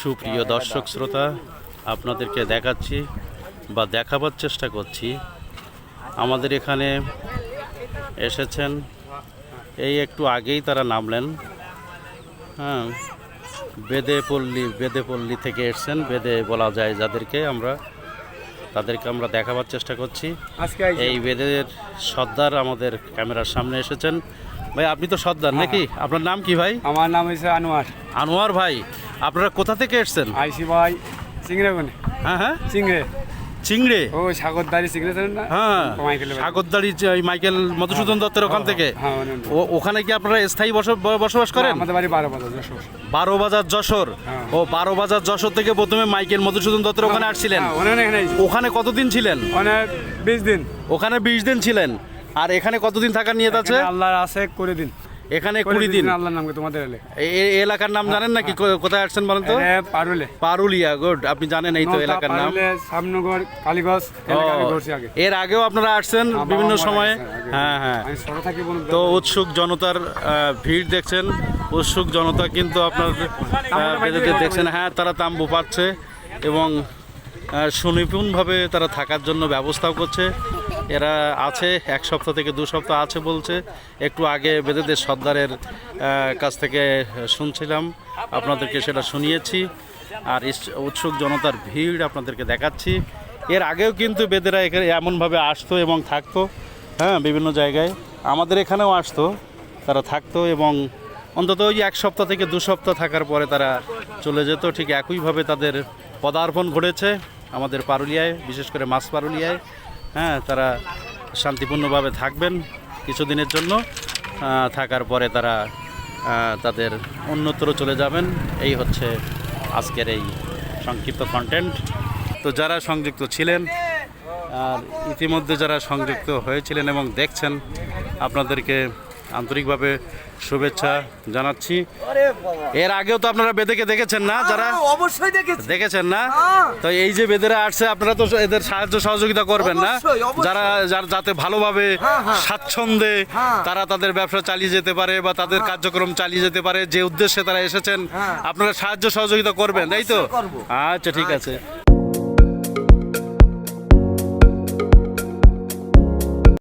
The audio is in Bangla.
সুপ্রিয় দর্শক শ্রোতা, আপনাদেরকে দেখাচ্ছি বা দেখাবার চেষ্টা করছি আমাদের এখানে এসেছেন। এই একটু আগেই তারা নামলেন। হ্যাঁ, বেদেপল্লী থেকে এসছেন। বেদে বলা যায় যাদেরকে, তাদেরকে আমরা দেখাবার চেষ্টা করছি। এই বেদের সর্দার আমাদের ক্যামেরার সামনে এসেছেন। ভাই, আপনি তো সর্দার নাকি? আপনার নাম কি ভাই? আমার নাম হচ্ছে আনোয়ার। আনোয়ার ভাই, আপনারা কোথা থেকে এসছেন? আইসি ভাই চিংড়ে কোনে? হ্যাঁ, চিংড়ে। চিংড়ে। ও সাগরদারি চিংড়ে ছিলেন না? হ্যাঁ, সাগরদাড়ি মাইকেল মধুসূদন দত্তের ওখান থেকে। ওখানে কি আপনারা স্থায়ী বসবাস করেন? আমাদের বাড়ি 12 বাজার যশোর। 12 বাজার যশোর। ও 12 বাজার যশোর থেকে প্রথমে মাইকেল মধুসূদন দত্তের ওখানে আসছিলেন। ওখানে কতদিন ছিলেন? 20 দিন। ওখানে 20 দিন ছিলেন। আর এখানে কতদিন থাকার নিয়ত আছে? আল্লাহর আছে করে দিন। এখানে 20 দিন। আল্লাহর নামে তোমাদের এই এলাকার নাম জানেন নাকি? কোথায় আসছেন বলেন তো? পারুলিয়া। গুড, আপনি জানেন এই তো এলাকার নাম। সামনগর, কালীগঞ্জ এলাকায় ঘুরছি আগে। এর আগেও আপনারা আসছেন বিভিন্ন সময়ে। হ্যাঁ হ্যাঁ। তো উৎসুক জনতার ভিড় দেখছেন। উৎসুক জনতা কিন্তু আপনার দেখছেন। হ্যাঁ, তারা তাম্বু পাচ্ছে এবং সুনিপুণভাবে তারা থাকার জন্য ব্যবস্থাও করছে। এরা আছে 1 সপ্তাহ থেকে 2 সপ্তাহ আছে বলছে। একটু আগে বেদেদের সর্দারের কাছ থেকে শুনছিলাম, আপনাদেরকে সেটা শুনিয়েছি। আর উৎসুক জনতার ভিড় আপনাদেরকে দেখাচ্ছি। এর আগেও কিন্তু বেদেরা এখানে এমনভাবে আসতো এবং থাকতো। হ্যাঁ, বিভিন্ন জায়গায় আমাদের এখানেও আসতো, তারা থাকতো এবং অন্তত ওই 1 সপ্তাহ থেকে 2 সপ্তাহ থাকার পরে তারা চলে যেত। ঠিক একইভাবে তাদের পদার্পণ ঘটেছে আমাদের পারুলিয়ায়, বিশেষ করে মাছ পারুলিয়ায়। হ্যাঁ, তারা শান্তিপূর্ণভাবে থাকবেন কিছুদিনের জন্য। থাকার পরে তারা তাদের অন্যত্র চলে যাবেন। এই হচ্ছে আজকের এই সংক্ষিপ্ত কন্টেন্ট। তো যারা সংযুক্ত ছিলেন আর ইতিমধ্যে যারা সংযুক্ত হয়েছিলেন এবং দেখছেন, আপনাদেরকে আন্তরিকভাবে শুভেচ্ছা জানাচ্ছি। এর আগেও তো আপনারা বেদেকে দেখেছেন না? যারা অবশ্যই দেখেছেন না? তো এই যে বেদেরা আসছে, আপনারা তো এদের সাহায্য সহযোগিতা করবেন না? যারা যাতে ভালোভাবে স্বাচ্ছন্দ্যে তারা তাদের ব্যবসা চালিয়ে যেতে পারে বা তাদের কার্যক্রম চালিয়ে যেতে পারে, যে উদ্দেশ্যে তারা এসেছেন, আপনারা সাহায্য সহযোগিতা করবেন, তাই তো? আচ্ছা, ঠিক আছে।